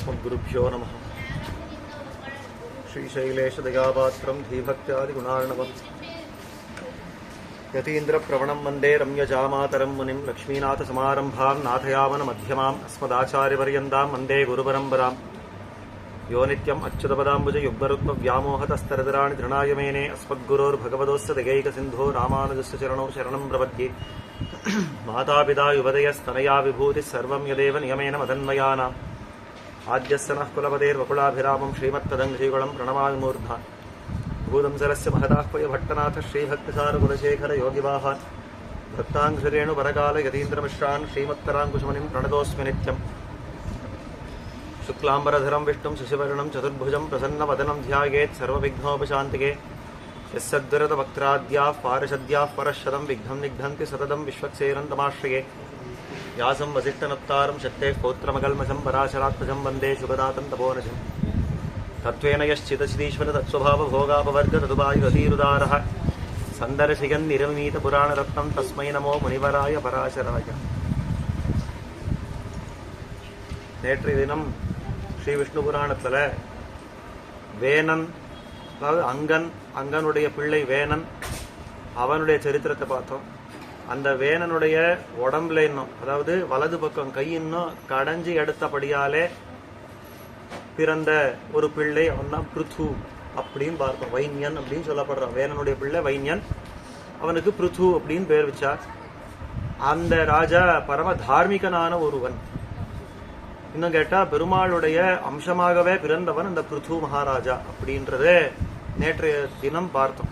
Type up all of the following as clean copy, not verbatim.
अस्मद्गुरुभ्यो नमः। श्रीशैलेशदयापात्रं धीभक्त्यादिगुणार्णवम् यतीन्द्रप्रवणं वन्दे रम्यजामातरं मुनिं लक्ष्मीनाथसमारम्भां नाथयावनमध्यमाम् अस्मदाचार्यपर्यन्तां वन्दे गुरुपरम्पराम्। यो नित्यम् अच्युतपदाम्बुजयुग्मरुग्मव्यामोहतस्तरतराणि धृणाय मेने अस्मद्गुरोर्भगवतोऽस्य दयैकसिन्धो रामानुजस्य चरणौ शरणं प्रपद्ये। मातापिता युवदयस्तनया विभूतिः सर्वं यदेव नियमेन मदन्मयानाम्। आद्यस्य नः कुलपतेर्वकुलाभिरामं श्रीमत्तदङ्घ्रीकुलं प्रणमामि मूर्धा। भूतंसरस्य महदाह्वय भट्टनाथ श्रीभक्तिसारकुलशेखर योगिवाहान् भक्ताङ्घ्रिरेणुपरकाल यतीन्द्रमिश्रान् श्रीमत्तराङ्कुशमुनिं प्रणतोऽस्मि नित्यम्। शुक्लाम्बरधरं विष्णुं शशिवर्णं चतुर्भुजं प्रसन्नवदनं ध्यायेत् सर्वविघ्नोपशान्तिके। यस्सद्विरतवक्त्राद्याः पारषद्याः परश्शतं विघ्नं निघ्नन्ति सततं विश्वक्सेनं तमाश्रये। व्यासं वसिष्ठनप्तारं शक्तेः पौत्रमकल्मषं पराशरात्मजं वन्दे सुखदातं तपोनजम्। तत्त्वेन यश्चिदचिदीश्वर तत्स्वभावभोगापवर्ग तदुपायुरतीरुदारः सन्दर्शयन् निरवनीतपुराणरत्नं तस्मै नमो मुनिवराय पराशराय। நேற்றைய தினம் ஸ்ரீ விஷ்ணு புராணத்தில் வேணன், அதாவது அங்கனுடைய பிள்ளை வேணன், அவனுடைய சரித்திரத்தை பார்த்தோம். அந்த வேணனுடைய உடம்புல இன்னும், அதாவது வலது பக்கம் கை இன்னும் கடைஞ்சி எடுத்தபடியாலே பிறந்த ஒரு பிள்ளை, அவன் தான் பிருத்து அப்படின்னு பார்த்தோம். வைன்யன் அப்படின்னு சொல்லப்படுறான். வேணனுடைய பிள்ளை வைன்யன், அவனுக்கு பிருத்து அப்படின்னு பேர் வச்சார். அந்த ராஜா பரம தார்மிகனான ஒருவன். இன்னும் கேட்டா பெருமாளுடைய அம்சமாகவே பிறந்தவன் அந்த பிருத்து மகாராஜா அப்படின்றத நேற்றைய தினம் பார்த்தோம்.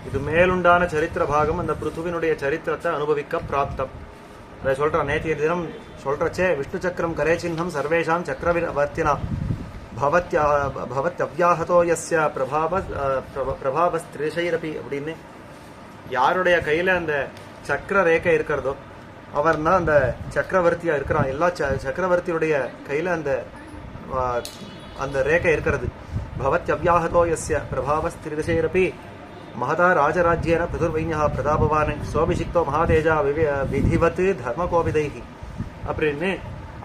இது மேலுண்டான சரித்திர பாகம். அந்த பிருத்துவினுடைய சரித்திரத்தை அனுபவிக்க பிராப்தம். அதை சொல்றான். நேற்றைய தினம் சொல்றச்சே விஷ்ணு சக்கரம் கரே சின்னம் சர்வேஷாம் சக்கரவர்த்தினா பவத்யவ்யாஹதோ யஸ்ய பிரபாவஸ்திரிஷைரபி அப்படின்னு, யாருடைய கையில அந்த சக்கர ரேகை இருக்கிறதோ அவர்னா அந்த சக்கரவர்த்தியா இருக்கிறான். எல்லா சக்கரவர்த்தியுடைய கையில அந்த ரேகை இருக்கிறது. பவத்யவ்யாஹதோ யஸ்ய பிரபாவஸ்திரிஷைரபி மகதா ராஜராஜ்யேன பிதுர்வைன்யா பிரதாபவான் சோபிஷிக்தோ மகாதேஜா விதிவத் தர்மகோபிதைகி அப்படின்னு,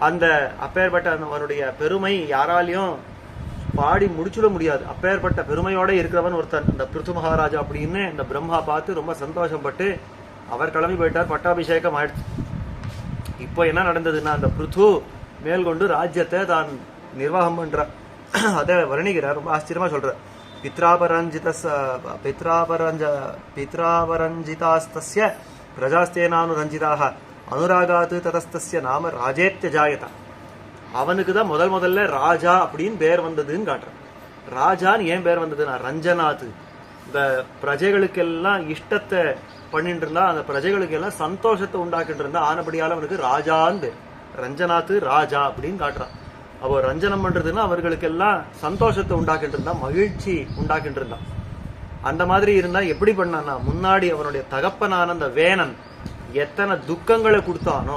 அந்த அப்பேற்பட்ட அவனுடைய பெருமை யாராலையும் பாடி முடிச்சுட முடியாது. அப்பேற்பட்ட பெருமையோட இருக்கிறவன் ஒருத்தன் அந்த பிருத்து மகாராஜா அப்படின்னு இந்த பிரம்மா பார்த்து ரொம்ப சந்தோஷப்பட்டு அவர் கிளம்பி போயிட்டார். பட்டாபிஷேகம் ஆயிடுச்சு. இப்போ என்ன நடந்ததுன்னா, அந்த பிருத்து மேல்கொண்டு ராஜ்யத்தை தான் நிர்வாகம் பண்றார். அதை வர்ணிக்கிறார். ரொம்ப ஆச்சரியமா சொல்ற. பித்ராபரஞ்சிதாஸ்தஸ்ய பிரஜாஸ்தேனானுரஞ்சிதாக அனுராகாத்து ததஸ்தஸ்ய நாம ராஜேத்ய ஜாயத. அவனுக்கு தான் முதல்ல ராஜா அப்படின்னு பேர் வந்ததுன்னு காட்டுறான். ராஜான்னு ஏன் பேர் வந்ததுன்னா, ரஞ்சனாத்து, இந்த பிரஜைகளுக்கெல்லாம் இஷ்டத்தை பண்ணிட்டு இருந்தா, அந்த பிரஜைகளுக்கு எல்லாம் சந்தோஷத்தை உண்டாக்கிட்டு இருந்தா, ஆனபடியால அவனுக்கு ராஜான்னு பேர். ரஞ்சனாத்து ராஜா அப்படின்னு காட்டுறான். அவ ரஞ்சனம் பண்றதுன்னா அவர்களுக்கு எல்லாம் சந்தோஷத்தை உண்டாக்கிட்டு இருந்தா, மகிழ்ச்சி உண்டாக்கிட்டு இருந்தான். அந்த மாதிரி இருந்தா எப்படி பண்ணான்னா, முன்னாடி அவனுடைய தகப்பனான அந்த வேணன் எத்தனை துக்கங்களை கொடுத்தானோ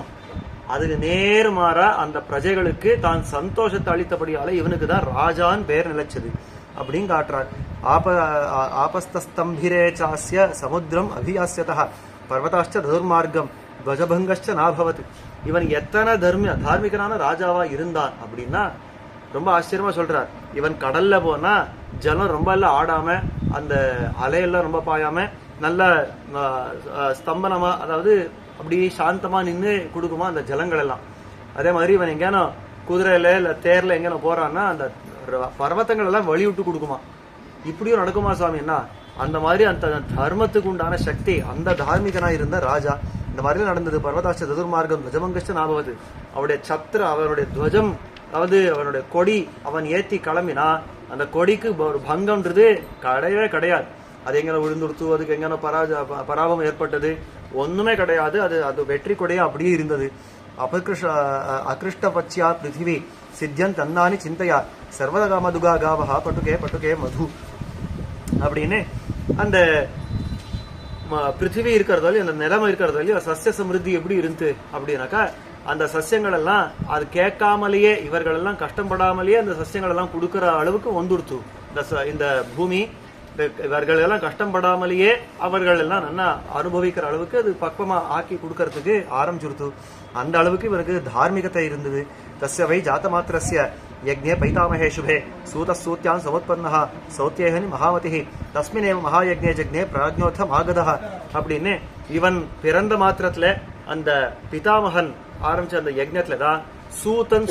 அதுக்கு நேர்மாறா அந்த பிரஜைகளுக்கு தான் சந்தோஷத்தை அளித்தபடியால இவனுக்கு தான் ராஜான்னு பேர் நிலைச்சது அப்படின்னு காட்டுறார். ஆபஸ்தஸ்தம்பிரே சாஸ்ய சமுத்திரம் அபியாஸ்யதா பர்வதாஷ்ட துர்மார்க்கம் துவஜபங்கஷ்ட நாபவத். இவன் எத்தனை தார்மிகனான ராஜாவா இருந்தான் அப்படின்னா ரொம்ப ஆச்சரியமா சொல்றார். இவன் கடல்ல போனா ஜலம் ரொம்ப எல்லாம் ஆடாம, அந்த அலையெல்லாம் ரொம்ப பாயாம, நல்ல ஸ்தம்பனமா, அதாவது அப்படி சாந்தமா நின்று கொடுக்குமா அந்த ஜலங்கள் எல்லாம். அதே மாதிரி இவன் எங்கேனோ குதிரையில இல்ல தேர்ல எங்கேனோ போறான்னா அந்த பர்வத்தங்கள் எல்லாம் வழி விட்டு கொடுக்குமா. இப்படியும் நடக்குமா சுவாமின்னா, அந்த மாதிரி அந்த தர்மத்துக்கு உண்டான சக்தி, அந்த தார்மிகனா இருந்த ராஜா. இந்த மாதிரி நடந்தது. பர்வதாஷ்ட சதுர்மார்க்கம் துவஜபங்கஷ்ட நாபவது. அவருடைய சத்திர, அவனுடைய துவஜம், அதாவது அவனுடைய கொடி அவன் ஏத்தி கிளம்பினா அந்த கொடிக்கு ஒரு பங்கம்ன்றது கிடையவே கிடையாது. அது எங்கே விழுந்துடுத்து, அதுக்கு எங்கே பராபம் ஏற்பட்டது, ஒண்ணுமே கிடையாது. அது வெற்றி கொடையா அப்படியே இருந்தது. அகிருஷ்டபட்சியா பிருத்திவி சித்தியன் தன்னானி சிந்தையா சர்வதகாமதுகா காவஹா பட்டுகே பட்டுகே மது அப்படின்னு, அந்த பிருத்திவி இருக்கிறதாலையும் அந்த நிலைமை இருக்கிறதாலையும் சஸ்ய சமிருத்தி எப்படி இருந்து அப்படின்னாக்கா, அந்த சஸ்யங்கள் எல்லாம் அது கேட்காமலேயே, இவர்கள் எல்லாம் கஷ்டப்படாமலேயே அந்த சஸ்யங்கள் எல்லாம் கொடுக்கற அளவுக்கு வந்துடுத்து. இந்த பூமி இவர்கள் எல்லாம் கஷ்டப்படாமலேயே அவர்கள் எல்லாம் நல்லா அனுபவிக்கிற அளவுக்கு அது பக்குவமா ஆக்கி கொடுக்கறதுக்கு ஆரம்பிச்சுடுத்து. அந்த அளவுக்கு இவருக்கு தார்மிகத்தை இருந்தது. தஸ்ய வை ஜாத்த மாத்திரஸ்ய यज्ञे पैतामहे शुभे सूतः सूत्यान् समुत्पन्नः सौत्येहनि महामतिः तस्मिनेव महायज्ञे जज्ञे प्राज्ञोत्थ मागधः அப்படின்னு இவன் பிறந்த மாத்திரத்துல அந்த பிதாமகன் ஆரம்பிச்ச அந்த யஜ்ஞத்துல தான் சூதன்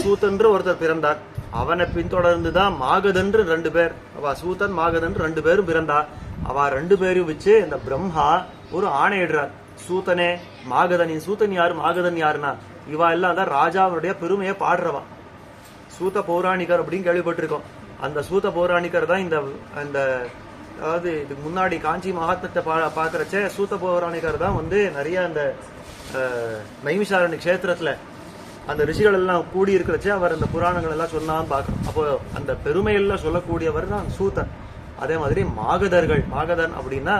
ஒருத்தர் பிறந்தார். அவனை பின்தொடர்ந்துதான் மாகதன்று 2 பேர், அவ சூதன் மாகதன் 2 பேரும் பிறந்தா. அவ 2 பேரும் வச்சு இந்த பிரம்மா ஒரு ஆணையிடுறார், சூதனே மாகதன். சூதன் யாரு, மாகதன் யாருன்னா இவா எல்லாம் தான் ராஜாவுடைய பெருமையை பாடுறவா. சூத பௌராணிகர் அப்படின்னு கேள்விப்பட்டிருக்கோம். அந்த சூத பௌராணிகர் தான் இந்த அந்த அதாவது இதுக்கு முன்னாடி காஞ்சி மகாத்மத்தை பாக்குறச்சே சூத பௌராணிகர் தான் நிறைய அந்த நைமிஷாரணி கஷேத்திரத்துல அந்த ரிஷிகள் எல்லாம் கூடி இருக்கிறச்சே அவர் அந்த புராணங்கள் எல்லாம் சொன்னான்னு பாக்குறோம். அப்போ அந்த பெருமையெல்லாம் சொல்லக்கூடியவர் தான் சூதன். அதே மாதிரி மாகதன் அப்படின்னா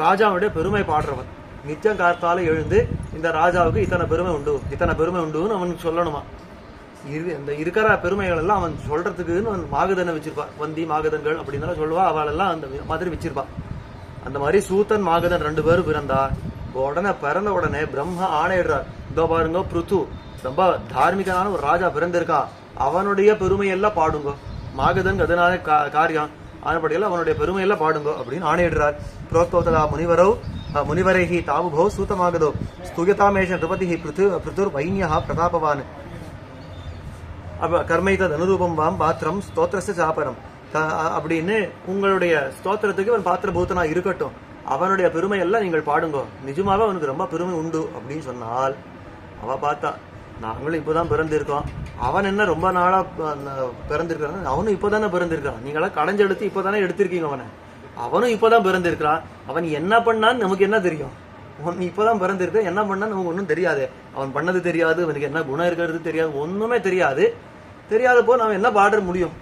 ராஜாவுடைய பெருமை பாடுறவன். நித்தியம் காத்தால எழுந்து இந்த ராஜாவுக்கு இத்தனை பெருமை உண்டுன்னு அவனுக்கு சொல்லணுமா. இந்த இருக்கிற பெருமைகள் எல்லாம் அவன் சொல்றதுக்குன்னு அவன் மாகதனை வச்சிருப்பா. வந்தி மாகதன்கள் அப்படின்னு சொல்லுவா. அவளெல்லாம் அந்த மாதிரி வச்சிருப்பா. அந்த மாதிரி சூத்தன் மாகதன் 2 பேரும் பிறந்தா. பிறந்த உடனே பிரம்மா ஆணையிடுறார், இதோ பாருங்க பிருத்து ரொம்ப தார்மிகனான ஒரு ராஜா பிறந்திருக்கா, அவனுடைய பெருமையெல்லாம் பாடுங்க. மாகதன் அதனால காரியம் ஆனப்படியெல்லாம் அவனுடைய பெருமையெல்லாம் பாடுங்க அப்படின்னு ஆணையிடுறார். புரோக்தோதா முனிவரைஹி தாவுபோ சூத்தமாகதோ ஸ்தூயதாமேஷ நிருபதிஹி பிருத்துர் வைன்யா பிரதாபவான் அப்ப கர்மைத்தது அனுரூபம் வாம் பாத்திரம் ஸ்தோத்திரஸ்ய சாபரம் அப்படின்னு உங்களுடைய ஸ்தோத்திரத்துக்கு அவன் பாத்திரபூத்தனா இருக்கட்டும், அவனுடைய பெருமையெல்லாம் நீங்கள் பாடுங்க, நிஜமாவே அவனுக்கு ரொம்ப பெருமை உண்டு அப்படின்னு சொன்னால் அவ பார்த்தா நாங்களும் இப்பதான் பிறந்திருக்கோம், அவன் என்ன ரொம்ப நாளா பிறந்திருக்கான், அவனும் இப்பதானே பிறந்திருக்கான், நீங்களாம் கடைஞ்செடுத்து இப்பதானே எடுத்திருக்கீங்க அவனை, அவனும் இப்பதான் பிறந்திருக்கிறான், அவன் என்ன பண்ணான்னு நமக்கு என்ன தெரியும், இப்பதான் பிறந்திருக்க என்ன பண்ணான்னு நமக்கு ஒன்றும் தெரியாது, அவன் பண்ணது தெரியாது, அவனுக்கு என்ன குணம் இருக்கிறது தெரியாது, ஒண்ணுமே தெரியாதப்போ நாம என்ன பாட முடியும்.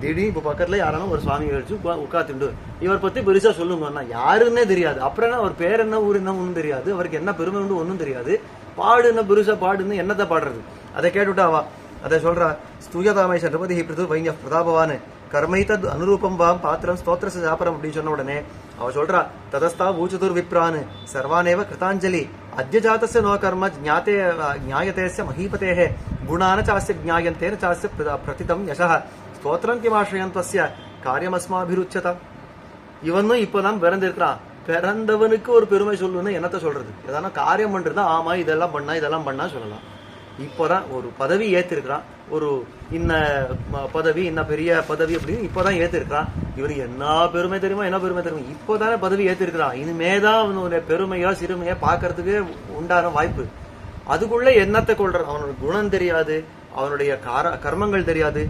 திடீர்னு இப்ப பக்கத்துல யாராலும் ஒரு சுவாமி கழிச்சு உட்காந்துண்டு இவர் பத்தி பெருசா சொல்லுங்கன்னா யாருன்னே தெரியாது, அப்புறம் என்ன அவர் பேர் என்ன ஊர் என்ன ஒன்றும் தெரியாது, அவருக்கு என்ன பெருமை உண்டு ஒன்றும் தெரியாது, பாடுன்னு பெருசா பாடுன்னு என்னத்தை பாடுறது. அதை கேட்டுட்டாவா அதை சொல்றா, ஸ்தூயதாமை சர்பதி பிருது வைன்ய பிரதாபவான் கர்மைத்தத் அனுரூபம் வாம் பாத்திரம் ஸ்தோத்திரச சாபரம் அப்படின்னு சொன்ன உடனே அவ சொல்றா, ததஸ்தா ஊச்சதுர் விப்ரான் சர்வானேவ கிருதாஞ்சலி அத்யஜாதஸ்ய நோ கர்ம ஞாயதேஸ்ய மஹீபதேஹ குணான சாஸ்ய ஞாயந்தேன சாஸ்ய பிரதிதம் யசஹ ஸ்தோத்திரம் கிமாஸ்ரயந்தஸ்ய காரியமஸ்மாபிருச்சதா. இவனும் இப்பதான் பிறந்திருக்கிறான், பிறந்தவனுக்கு ஒரு பெருமை சொல்லுன்னு என்னத்த சொல்றது, ஏதான காரியம் பண்றதா ஆமா இதெல்லாம் பண்ணா சொல்லலாம். இப்போதான் ஒரு பதவி ஏத்திருக்கிறான், ஒரு இன்ன பதவி இன்ன பெரிய பதவி அப்படின்னு இப்பதான் ஏத்திருக்கிறான். இவருக்கு என்ன பெருமை தெரியுமா, இப்போதானே பதவி ஏத்திருக்கிறான், இனிமேதான் அவனுடைய பெருமையா சிறுமையா பாக்குறதுக்கு உண்டான வாய்ப்பு. அதுக்குள்ள என்னத்தை கொள்றான், அவனோட குணம் தெரியாது, அவனுடைய கர்மங்கள் தெரியாது,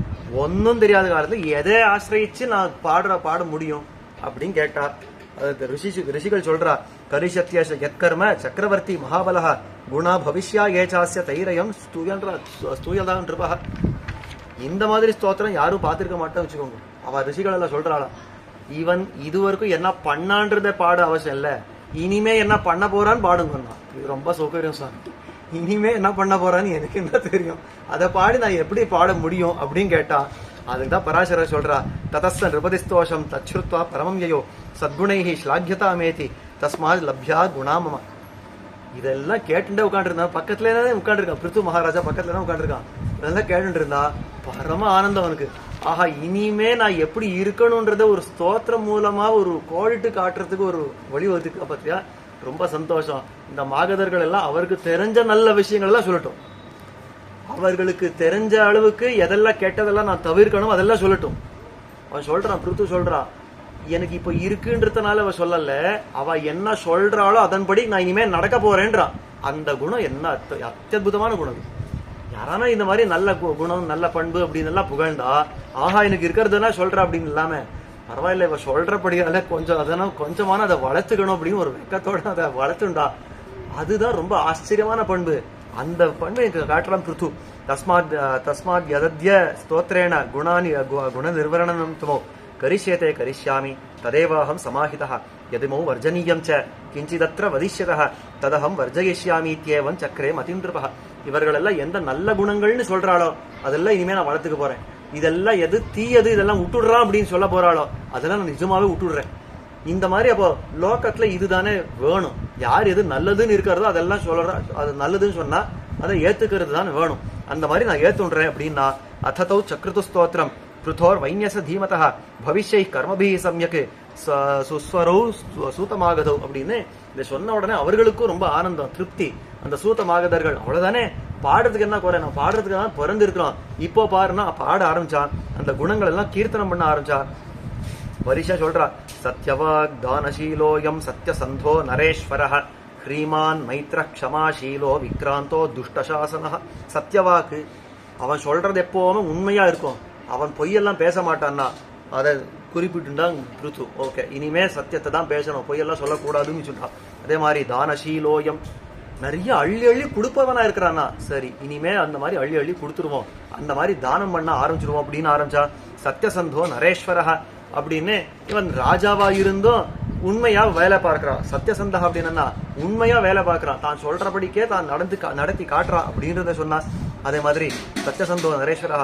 ஒன்னும் தெரியாத காலத்துல எதை ஆசிரியிச்சு நான் பாட முடியும் அப்படின்னு கேட்டா, ரிஷிகள் சொல்றா, கரிஷத்ய யத்கர்ம சக்கரவர்த்தி மகாபலஹ குணா பவிஷ்யா ஏசாஸ்ய தைரயம் ஸ்தூயதான் இருப்பா. இந்த மாதிரி ஸ்தோத்திரம் யாரும் பார்த்திருக்க மாட்டேன்னு வச்சுக்கோங்க. அவ ரிஷிகள் எல்லாம் சொல்றாளா, இவன் இதுவரைக்கும் என்ன பண்ணான்றத பாட அவசியம் இல்ல, இனிமே என்ன பண்ண போறான்னு பாடுங்கன்னா. இது ரொம்ப சௌகரியம் சார், இனிமே என்ன பண்ண போறான்னு எனக்கு என்ன தெரியும், அதை பாடி நான் எப்படி பாட முடியும் அப்படின்னு கேட்டா, அதுக்குதான் பராசரர் சொல்றா, ததஸ்ஸ நிருபதிஸ்தோஷம் தச்ருத்வா பரமம் யயோ சத்குணைஹி ஸ்லாக்யதாமேதி தஸ்மாத் லப்யா குணாமம. இதெல்லாம் கேட்டுட்டே உட்காந்துருந்தா, பக்கத்துல உட்காந்துருக்கான் பிருத்து மகாராஜா, பக்கத்துல உட்காந்துருக்கான், இதெல்லாம் கேட்டு இருந்தா பரம ஆனந்தம் அவனுக்கு. ஆஹா, இனிமே நான் எப்படி இருக்கணும்ன்றத ஒரு ஸ்தோத்திரம் மூலமா ஒரு கோடிட்டு காட்டுறதுக்கு ஒரு வழி ஒதுக்கு பத்தியா, ரொம்ப சந்தோஷம். இந்த மாகதர்கள் எல்லாம் அவருக்கு தெரிஞ்ச நல்ல விஷயங்கள் எல்லாம் சொல்லட்டும், அவர்களுக்கு தெரிஞ்ச அளவுக்கு எதெல்லாம் கெட்டதெல்லாம் நான் தவிர்க்கணும் அதெல்லாம் சொல்லட்டும். அவன் சொல்றான், பிருத்து சொல்றான், எனக்கு இப்ப இருக்குன்றதுனால அவ சொல்லல, அவ என்ன சொல்றாளோ அதன்படி நான் இனிமே நடக்க போறேன்றான். அந்த குணம் என்ன அத்தியுதமான குணம். யாரானா இந்த மாதிரி நல்ல குணம் நல்ல பண்பு அப்படின்னு எல்லாம் புகழ்ந்தா, ஆஹா எனக்கு இருக்கிறதுனா சொல்ற அப்படின்னு இல்லாம, பரவாயில்ல இவ சொல்றபடியால கொஞ்சம் அதெல்லாம் கொஞ்சமான அதை வளர்த்துக்கணும் அப்படின்னு ஒரு வெக்கத்தோட அதை வளர்த்துண்டா, அதுதான் ரொம்ப ஆச்சரியமான பண்பு. அந்த பண்பு எனக்கு காட்டலாம் பிருத்து. தஸ்மாத் யதத்ய ஸ்தோத்ரேண குணானி குண நிர்வரணம் துமோ கரிஷ்யதே கரிஷ்யாமி ததேவாஹம் சமாஹிதः யதிமோ வர்ஜனீயம் ச கிஞ்சிதத்ர வதிஷ்யதः ததஹம் வர்ஜயிஷ்யாமி இத்யேவம் சக்கரே மதிந்திருபः. இவர்கள் எல்லாம் எந்த நல்ல குணங்கள்னு சொல்றாளோ அதெல்லாம் இனிமே நான் வளர்த்துக்க போறேன், இதெல்லாம் எது தீயது இதெல்லாம் விட்டுடுறான் அப்படின்னு சொல்ல போறாளோ அதெல்லாம் நான் நிஜமாவே விட்டுடுறேன். இந்த மாதிரி அப்போ லோகத்துல இதுதானே வேணும், யார் எது நல்லதுன்னு இருக்கிறதோ அதெல்லாம் சொல்ற, அது நல்லதுன்னு சொன்னா அதை ஏத்துக்கிறது தானே வேணும். அந்த மாதிரி நான் ஏத்துன்றேன் அப்படின்னா अथतौ चक्रतु स्तोत्रम पृथोर वैन्यस धीमतः भविष्यै कर्मभिः सम्यक சுஸ்வரோ சூத்தமாகதோ அப்படின்னு இதை சொன்ன உடனே அவர்களுக்கும் ரொம்ப ஆனந்தம், திருப்தி. அந்த சூத்தமாகதர்கள் அவ்வளவுதானே, பாடுறதுக்கு என்ன குறை, நான் பாடுறதுக்கு தான் பிறந்து இருக்கிறோம், இப்போ பாருன்னா பாட ஆரம்பிச்சான், அந்த குணங்கள் எல்லாம் கீர்த்தனம் பண்ண ஆரம்பிச்சான். வரிஷா சொல்றா, சத்யவாக் தானசீலோயம் சத்யசந்தோ நரேஸ்வரஹ ஹ்ரீமான் மைத்ர க்ஷமாசீலோ விக்ராந்தோ துஷ்டசாசன. சத்யவாக்கு, அவன் சொல்றது எப்பவுமே உண்மையா இருக்கும், அவன் பொய்யெல்லாம் பேச மாட்டான்னா அதை குறிப்பிட்டுட்டான் பிருத்து. ஓகே, இனிமே சத்தியத்தை தான் பேசணும், பொய்யெல்லாம் சொல்லக்கூடாதுன்னு சொல்றான். அதே மாதிரி தானசீலோயம், நிறைய அள்ளி அள்ளி கொடுப்பவனா இருக்கிறான்னா, சரி இனிமே அந்த மாதிரி அள்ளி அள்ளி கொடுத்துருவோம், அந்த மாதிரி தானம் பண்ண ஆரம்பிச்சிருவோம் அப்படின்னு ஆரம்பிச்சா. சத்யசந்தோ நரேஸ்வரஹ அப்படின்னு இவன் ராஜாவா இருந்தும் உண்மையா வேலை பார்க்கிறான். சத்யசந்தா அப்படின்னா உண்மையா வேலை பார்க்கிறான், தான் சொல்றபடிக்கே தான் நடத்தி காட்டுறான் அப்படின்றத சொன்னா. அதே மாதிரி சத்யசந்தோ நரேஸ்வரஹ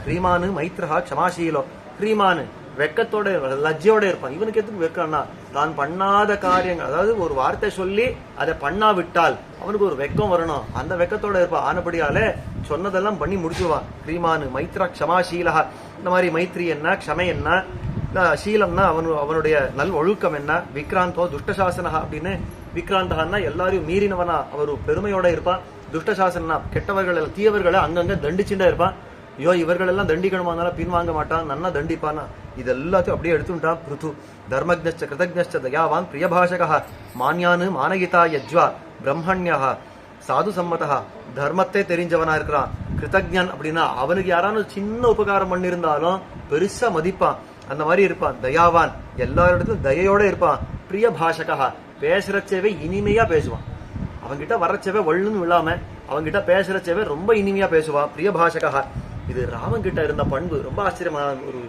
ஹ்ரீமானு மைத்ரஹா க்ஷமாசீலோ. ஹ்ரீமானு வெக்கத்தோட லஜ்ஜையோட இருப்பான். இவனுக்கு எதுக்கு வெக்கம்னா, தான் பண்ணாத காரியங்கள், அதாவது ஒரு வார்த்தை சொல்லி அதை பண்ணாவிட்டால் அவனுக்கு ஒரு வெக்கம் வரணும், அந்த வெக்கத்தோட இருப்பான். ஆனபடியாலே சொன்னதெல்லாம் பண்ணி முடிச்சுவான். ஹ்ரீமானு மைத்ரா க்ஷமாசீலஹ. இந்த மாதிரி மைத்ரி என்ன, க்ஷமை என்ன, சீலம்னா அவனுடைய நல் ஒழுக்கம் என்ன. விக்ராந்தோ துஷ்டசாசனஹா அப்படின்னு, விக்ராந்தகன்னா எல்லாரையும் மீறினவனா அவர் பெருமையோட இருப்பான். துஷ்டசாசனா கெட்டவர்கள் தீயவர்களை அங்கங்க தண்டிச்சுட்டே இருப்பான். ஐயோ இவர்கள் எல்லாம் தண்டிக்கணுமானாலும் பின்வாங்க மாட்டான், நன்னா தண்டிப்பானா. இது எல்லாத்தையும் அப்படியே எடுத்துட்டான் பிருத்து. தர்மஜ்ஞ கிருதஜ்ஞ தயாவான் பிரியபாஷகா மான்யானு மானகிதா யஜ்வா பிரம்மண்யா சாது சம்மதா. தர்மத்தை தெரிஞ்சவனா இருக்கிறான். கிருதஜ்ஞன் அப்படின்னா அவனுக்கு யாரானு சின்ன உபகாரம் பண்ணிருந்தாலும் பெருசா மதிப்பான், அந்த மாதிரி இருப்பான். தயாவான், எல்லா இடத்துலயும் தயையோட இருப்பான். பிரியபாஷகா, பேசுறச்சேவே இனிமையா பேசுவான். அவன்கிட்ட வர்றச்சேவே வள்ளுன்னு விழாம அவன்கிட்ட பேசுறச்சேவே ரொம்ப இனிமையா பேசுவான். பிரியபாஷகா. இது ராமன் கிட்ட இருந்த பண்பு, ரொம்ப ஆச்சரியமான ஒரு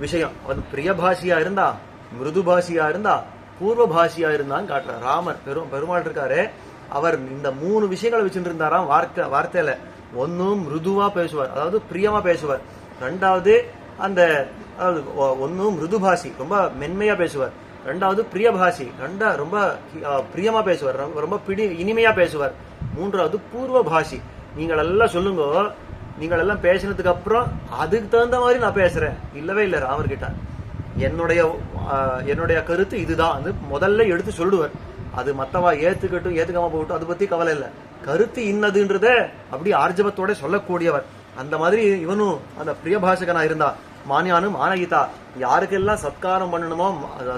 விஷயம். அவன் பிரியபாஷியா இருந்தா, மிருது பாஷியா இருந்தா, பூர்வ பாஷியா இருந்தான்னு காட்டுறார். ராமர் பெருமாள் இருக்காரு, அவர் இந்த 3 விஷயங்களை வச்சுட்டு இருந்தாராம் வார்த்தையில. ஒன்னும் மிருதுவா பேசுவார், அதாவது பிரியமா பேசுவார். ரெண்டாவது அந்த ஒன்னும் மிருது பாஷி, ரொம்ப மென்மையா பேசுவார். ரெண்டாவது பிரியபாஷி, ரொம்ப பிரியமா பேசுவார், ரொம்ப இனிமையா பேசுவார். மூன்றாவது பூர்வ பாஷி, நீங்கள் எல்லாம் சொல்லுங்க, நீங்கள் எல்லாம் பேசினதுக்கு அப்புறம் அதுக்கு தகுந்த மாதிரி நான் பேசுறேன். இல்லவே இல்லை ராமர்கிட்ட. என்னுடைய கருத்து இதுதான் முதல்ல எடுத்து சொல்லுவார். அது மத்தவா ஏத்துக்கட்டும் ஏத்துக்காம போகட்டும், அதை பத்தி கவலை இல்லை. கருத்து இன்னதுன்றத அப்படி ஆர்ஜவத்தோட சொல்லக்கூடியவர். அந்த மாதிரி இவனும் அந்த பிரியபாஷகனா இருந்தா. மானியானு மானகிதா, யாருக்கெல்லாம் சத்காரம் பண்ணணுமோ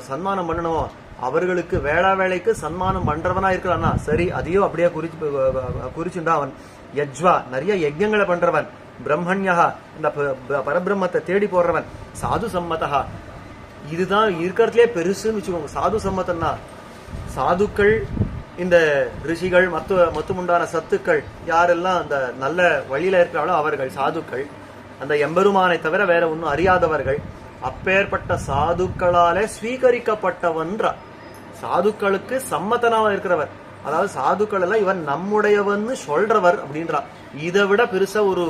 சன்மானம் பண்ணணுமோ அவர்களுக்கு வேளா வேலைக்கு சன்மானம் பண்றவனா இருக்கிறான்னா சரி, அதையும் அப்படியே குறிச்சுண்டா அவன். யஜ்வா, நிறைய யஜ்யங்களை பண்றவன். பிரம்மண்யா, இந்த பரபிரம்மத்தை தேடி போடுறவன். சாது சம்மதா, இதுதான் இருக்கிறதுலே பெருசுன்னு வச்சுக்கோங்க. சாது சம்மதம்னா சாதுக்கள், இந்த ரிஷிகள், மத்துமுண்டான சத்துக்கள் யாரெல்லாம் அந்த நல்ல வழியில இருக்கிறாங்களோ அவர்கள் சாதுக்கள். அந்த எம்பெருமானை தவிர வேற ஒன்னும் அறியாதவர்கள். அப்பேற்பட்ட சாதுக்களாலே ஸ்வீகரிக்கப்பட்டவன்ற, சாதுக்களுக்கு சம்மதனாக இருக்கிறவர். அதாவது சாதுக்கள் எல்லாம் இவன் நம்முடையவன்னு சொல்றவர் அப்படின்றா. இதை விட பெருசா ஒரு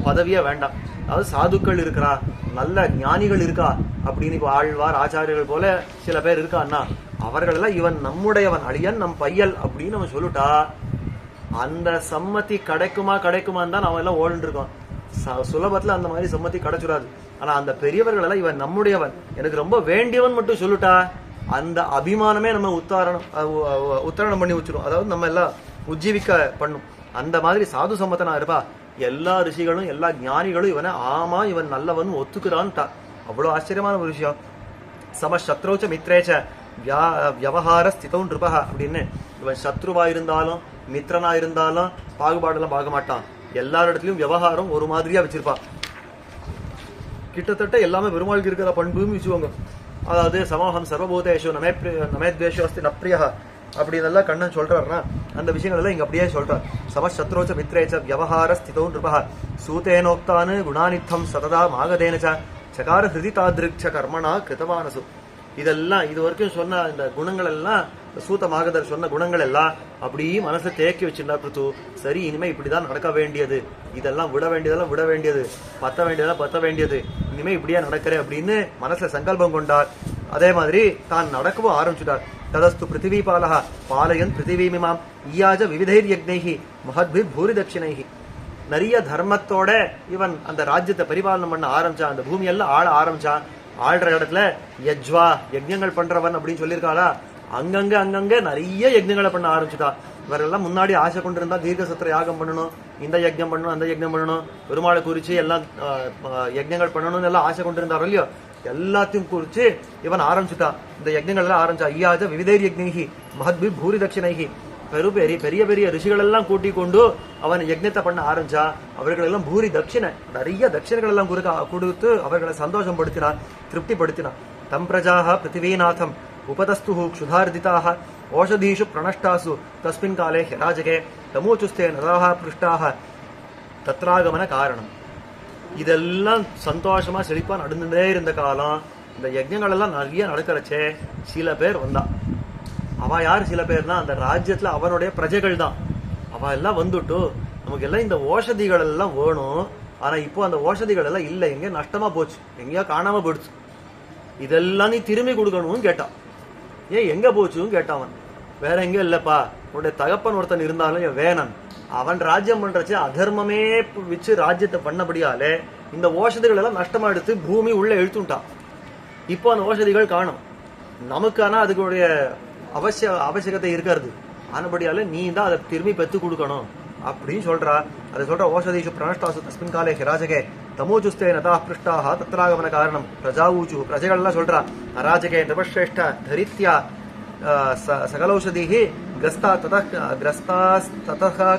பதவியே வேண்டாம். அதாவது சாதுக்கள் இருக்கிறா, நல்ல ஞானிகள் இருக்கா அப்படின்னு, இப்போ ஆழ்வார் ஆச்சாரியர்கள் போல சில பேர் இருக்கான்னா அவர்கள் எல்லாம் இவன் நம்முடையவன், அழியன் நம் பையல் அப்படின்னு அவன் சொல்லிட்டா, அந்த சம்மதி கிடைக்குமான்னு தான் அவன் எல்லாம் ஓடிட்டு இருக்கோம். சுலபத்துல அந்த மாதிரி சம்மதி கிடைச்சுடாது. ஆனா அந்த பெரியவர்கள் எல்லாம் இவன் நம்முடையவன், எனக்கு ரொம்ப வேண்டியவன் மட்டும் சொல்லிட்டா, அந்த அபிமானமே நம்ம உத்தாரணம் பண்ணி வச்சிரும். அதாவது நம்ம எல்லாம் உஜ்ஜீவிக்க பண்ணும். அந்த மாதிரி சாது சம்மத்தனா இருப்பா. எல்லா ரிஷிகளும் எல்லா ஞானிகளும் இவனை ஆமா இவன் நல்லவன் ஒத்துக்கிறான்ட்டா. அவ்வளவு ஆச்சரியமான ஒரு விஷயம். சம சத்ரோச்ச மித்ரேச்ச வியவஹார ஸ்திதௌ நிருபஹ அப்படின்னு, இவன் சத்ருவா இருந்தாலும் மித்ரனா இருந்தாலும் பாகுபாடெல்லாம் பார்க்க மாட்டான். எல்லாரிடத்துலயும் விவகாரம் ஒரு மாதிரியா வச்சிருப்பான். கிட்டத்தட்ட எல்லாமே பெருமாளுக்கு இருக்கிற பண்புன்னு வச்சுக்கோங்க. அதாவது சமோகம் சர்வபூதேஷு நமே துவேஷோஸ்தி நப்ரியா அப்படின்னு எல்லாம் கண்ணன் சொல்றாருன்னா அந்த விஷயங்கள் எல்லாம் இங்க அப்படியே சொல்றார். சமசத்ரோச்ச மித்ரேச்ச வியவஹார ஸ்திதௌ நிருபஹ சூதேனோக்தானு குணானித்தம் சததா மாகதேனச்ச சகார ஹிருதி தாத்ருக்ஷ கர்மணா கிருதவானசு. இதெல்லாம் இது வரைக்கும் சொன்ன இந்த குணங்கள் எல்லாம், சூத மாகதர் சொன்ன குணங்கள் எல்லாம் அப்படியே மனசை தேக்கி வச்சிருந்தா பிருத்து. சரி, இனிமே இப்படிதான் நடக்க வேண்டியது, இதெல்லாம் விட வேண்டியதெல்லாம் விட வேண்டியது, பத்த வேண்டியதெல்லாம் பத்த வேண்டியது, இனிமே இப்படியா நடக்கிறேன் அப்படின்னு மனசுல சங்கல்பம் கொண்டார். அதே மாதிரி தான் நடக்கவும் ஆரம்பிச்சுட்டார். ததஸ்து பிருத்திவி பாலஹ பாலயன் பிருத்திவீமிமாம் ஈயாஜ விவிதைர் யக்னைஹி மஹத்பி பூரி தட்சிணைஹி. நிறைய தர்மத்தோட இவன் அந்த ராஜ்யத்தை பரிபாலனம் பண்ண ஆரம்பிச்சான், அந்த பூமியெல்லாம் ஆள ஆரம்பிச்சான். ஆள்ற இடத்துல யஜ்வா யஜ்ஞங்கள் பண்றவன் அப்படின்னு சொல்லியிருக்காளா, அங்கங்க நிறைய யஜ்ஞங்களை பண்ண ஆரம்பிச்சுட்டா. இவரெல்லாம் முன்னாடி ஆசை கொண்டிருந்தா தீர்க்க சத்திர யாகம் பண்ணணும், இந்த யஜ்ஞம் பண்ணணும், அந்த யஜ்ஞம் பண்ணணும், பெருமாளை குறிச்சு எல்லாம் யஜ்ஞங்கள் பண்ணணும்னு எல்லாம் ஆசை கொண்டிருந்தாரோ இல்லையோ, எல்லாத்தையும் குறிச்சு இவன் ஆரம்பிச்சுட்டான். இந்த யஜ்ஞங்கள் எல்லாம் ஆரம்பிச்சா. ஐயாஜ விவிதைர் யஜ்ஞி மஹத்பி பூரி தட்சிணைகி, பெரிய பெரிய ரிஷிகள் எல்லாம் கூட்டி கொண்டு அவன் யஜ்ஞத்தை பண்ண ஆரம்பிச்சா. அவர்கள் எல்லாம் பூரி தட்சிணை, நிறைய தட்சிணைகள் எல்லாம் கொடுத்து அவர்களை சந்தோஷப்படுத்தினான், திருப்திப்படுத்தினான். தம் பிரஜாக பிருத்திவீநாதம் உபதஸ்து க்ஷுதார்திதாக ஓஷதீஷு பிரணஷ்டாசு தஸ்மின் காலே ஹிராஜகே தமூச்சுஸ்தே நதாக பிருஷ்டாக தத்ராகமன காரணம். இதெல்லாம் சந்தோஷமா செழிப்பா நடந்துட்டே இருந்த காலம். இந்த யஜ்ஞங்கள் எல்லாம் நிறைய நடக்கிறச்சே சில பேர் வந்தா. அவ யார் சில பேர்னா, அந்த ராஜ்யத்துல அவனுடைய பிரஜைகள் தான். அவ எல்லாம் வந்துட்டு நமக்கு எல்லாம் இந்த ஓஷதிகள் எல்லாம் வேணும், ஆனா இப்போ அந்த ஓஷதிகள் எல்லாம் இல்ல, எங்க நஷ்டமா போச்சு, எங்கேயா காணாம போயிடுச்சு, இதெல்லாம் நீ திரும்பி கொடுக்கணும்னு கேட்டான். ஏன் எங்க போச்சுன்னு கேட்டான். வேற எங்க இல்லப்பா, உன்னுடைய தகப்பன் ஒருத்தன் இருந்தாலும் வேணன், அவன் ராஜ்யம் பண்றச்சு அதர்மமே வச்சு ராஜ்யத்தை பண்ணபடியாலே இந்த ஓஷதிகள் எல்லாம் நஷ்டமா எடுத்து பூமி உள்ள இழுத்துட்டான். இப்போ அந்த ஓஷதிகள் காணும், நமக்கான அதுக்குடைய அவசியகத்தை இருக்கிறது, ஆனபடியால நீ தான் அதை திரும்பி பெற்று கொடுக்கணும் அப்படின்னு சொல்றா. அதை சொல்ற ஓஷதீஷு பிரணஷ்டாசு தஸ்மின் காலே ஹிராஜகே தமோஜுஸ்தே நதா பிருஷ்டாக தத்ராகமன காரணம் பிரஜாவூச்சு. பிரஜைகள் எல்லாம் சொல்றா, அராஜகே நபஸ்ரேஷ்ட தரித்யா சகலௌஷதிஹி கிரஸ்தா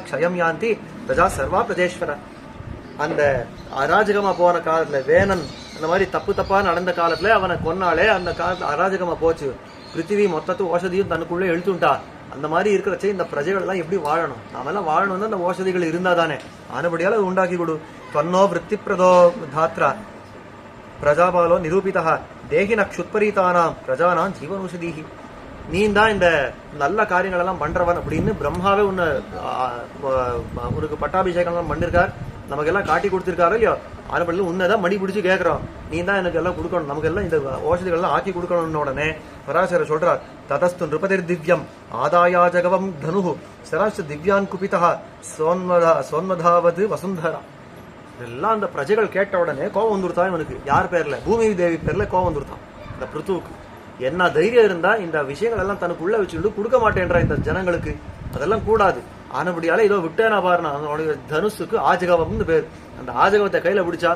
க்ஷயம் யாந்தி பிரஜா சர்வா பிரஜேஸ்வர. அந்த அராஜகமா போன காலத்துல வேணன் அந்த மாதிரி தப்பா நடந்த காலத்துல அவனை கொன்னாலே அந்த காலத்துல அராஜகமா போச்சு, பிருத்திவி மொத்தத்து ஓஷதியும் தனக்குள்ளே எழுத்துட்டா. அந்த மாதிரி இருக்கிறச்சே இந்த பிரஜைகள் எல்லாம் எப்படி வாழணும், நாம எல்லாம் வாழணும் அந்த ஓஷதிகள் இருந்தா தானே, ஆனபடியால அது உண்டாக்கி கொடு. தொன்னோ விற்பி பிரதோ தாத்ரா பிரஜாபாலோ நிரூபிதா தேகின க்ஷுத்பரீதானாம் பிரஜானாம் ஜீவனௌஷதீஹி. நீ தான் இந்த நல்ல காரியங்கள் எல்லாம் பண்றவன் அப்படின்னு பிரம்மாவே உனக்கு பட்டாபிஷேகம் எல்லாம் பண்ணிருக்கார், நமக்கு எல்லாம் காட்டி கொடுத்திருக்காரு இல்லையோ, ஆனப்படியில் உன்னதான் மடி பிடிச்சு கேட்கிறோம், நீ தான் எனக்கு எல்லாம் கொடுக்கணும், நமக்கு எல்லாம் இந்த ஓஷதிகள் எல்லாம் ஆக்கி கொடுக்கணும்னு உடனே பராசர சொல்றார், ததஸ்து நிருபதிர் திவ்யம் ஆதாயா ஜகவம் தனு சராஷ்ட திவ்யான் குபிதா சோன்மதாவது வசுந்தரா. இதெல்லாம் அந்த பிரஜைகள் கேட்ட உடனே கோவம் வந்துருத்தான் இவனுக்கு. யார் பேர்ல? பூமி தேவி பேர்ல கோவம் வந்துருத்தான் இந்த பிருத்துவுக்கு. என்ன தைரியம் இருந்தா இந்த விஷயங்கள் எல்லாம் தனக்குள்ள வச்சுட்டு கொடுக்க மாட்டேன்ற இந்த ஜனங்களுக்கு, அதெல்லாம் கூடாது. ஆனபடியால இதோ விட்டேனா பாருனா, அவனுடைய தனுசுக்கு ஆஜகவம்னு பேர். அந்த ஆஜகவத்தை கையில பிடிச்சா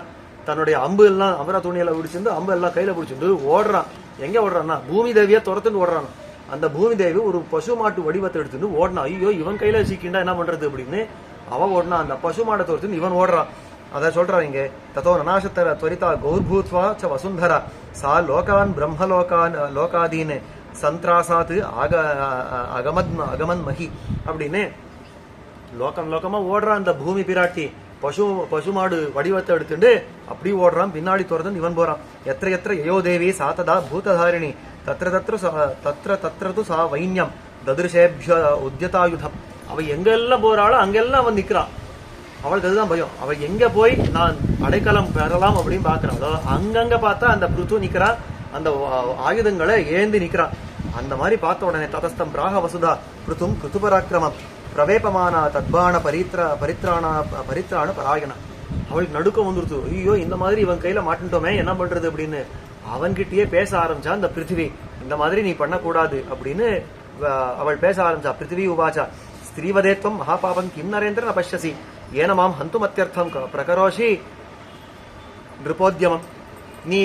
தன்னுடைய அம்பு எல்லாம் அமர துணியில பிடிச்சிருந்து அம்பு எல்லாம் கையில பிடிச்சிட்டு ஓடுறான். எங்க ஓடுறான்னா பூமி தேவியை துரத்துன்னு ஓடுறான். அந்த பூமி தேவி ஒரு பசு மாட்டு வடிவத்தை எடுத்துட்டு ஓடினா, ஐயோ இவன் கையில சீக்கிண்டா என்ன பண்றது அப்படின்னு அவன் ஓடினா. அந்த பசு மாட்டை துரத்துன்னு இவன் ஓடுறான். அதை சொல்றான் இங்க, தத்தோ நனாசத்தர துவரிதா கௌர்பூத்வா ச வசுந்தரா சா லோகான் லோகாதீன் சந்திராசாத்து அகமன் மகி அப்படின்னு லோகமா ஓடுறான். அந்த பூமி பிராட்டி பசுமாடு வடிவத்தை எடுத்துட்டு அப்படி ஓடுறான். பின்னாடி துறந்து இவன் போறான். எத்திர யயோ தேவி சாத்ததா பூததாரிணி தத்ர து சா வைன்யம் ததிருஷேபிய உத்யதாயுதம். அவ எங்கெல்லாம் போறாளோ அங்கெல்லாம் அவன் நிக்கிறான். அவளுக்கு அதுதான் பயம். அவ எங்க போய் நான் அடைக்கலம் பெறலாம் அப்படின்னு பாக்குறாளோ அங்கங்க பார்த்தா அந்த பிருத்து நிக்கிறான், அந்த ஆயுதங்களை ஏந்தி நிக்கிறான். அந்த மாதிரி பார்த்த உடனே ததஸ்தம் பிராக வசுதா பிருத்தும் கிருத்துபராக்கிரமம் பிரவேபமான தத்பான பரித்ராண பராயண. அவளுக்கு நடுக்கம் வந்துருச்சு. ஐயோ இந்த மாதிரி இவன் கையில மாட்டிட்டோமே, என்ன பண்றது அப்படின்னு அவன்கிட்டயே பேச ஆரம்பிச்சா அந்த பிருத்திவி. இந்த மாதிரி நீ பண்ணக்கூடாது அப்படின்னு அவள் பேச ஆரம்பிச்சா. பிருத்திவி உவாச்சா ஸ்திரீவதேத்வம் மகாபாபம் கிம் நரேந்திர ந பஷ்யசி ஏன மாம் ஹந்தும் அத்தியர்த்தம் பிரகரோஷி நிருபோத்யமம். நீ